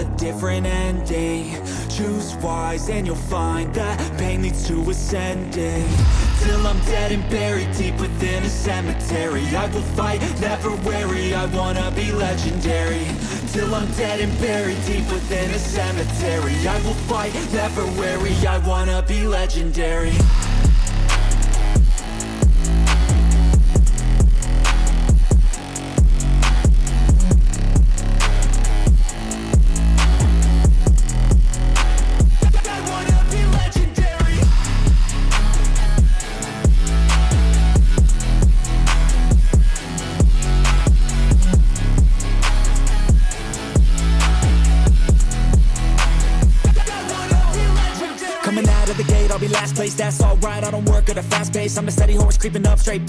a different ending. Choose wise and you'll find that pain leads to ascending. Till I'm dead and buried deep within a cemetery, I will fight, never weary, I wanna be legendary. Till I'm dead and buried deep within a cemetery, I will fight, never weary, I wanna be legendary. Coming out of the gate, I'll be last place, that's alright. I don't work at a fast pace, I'm a steady horse creeping up straight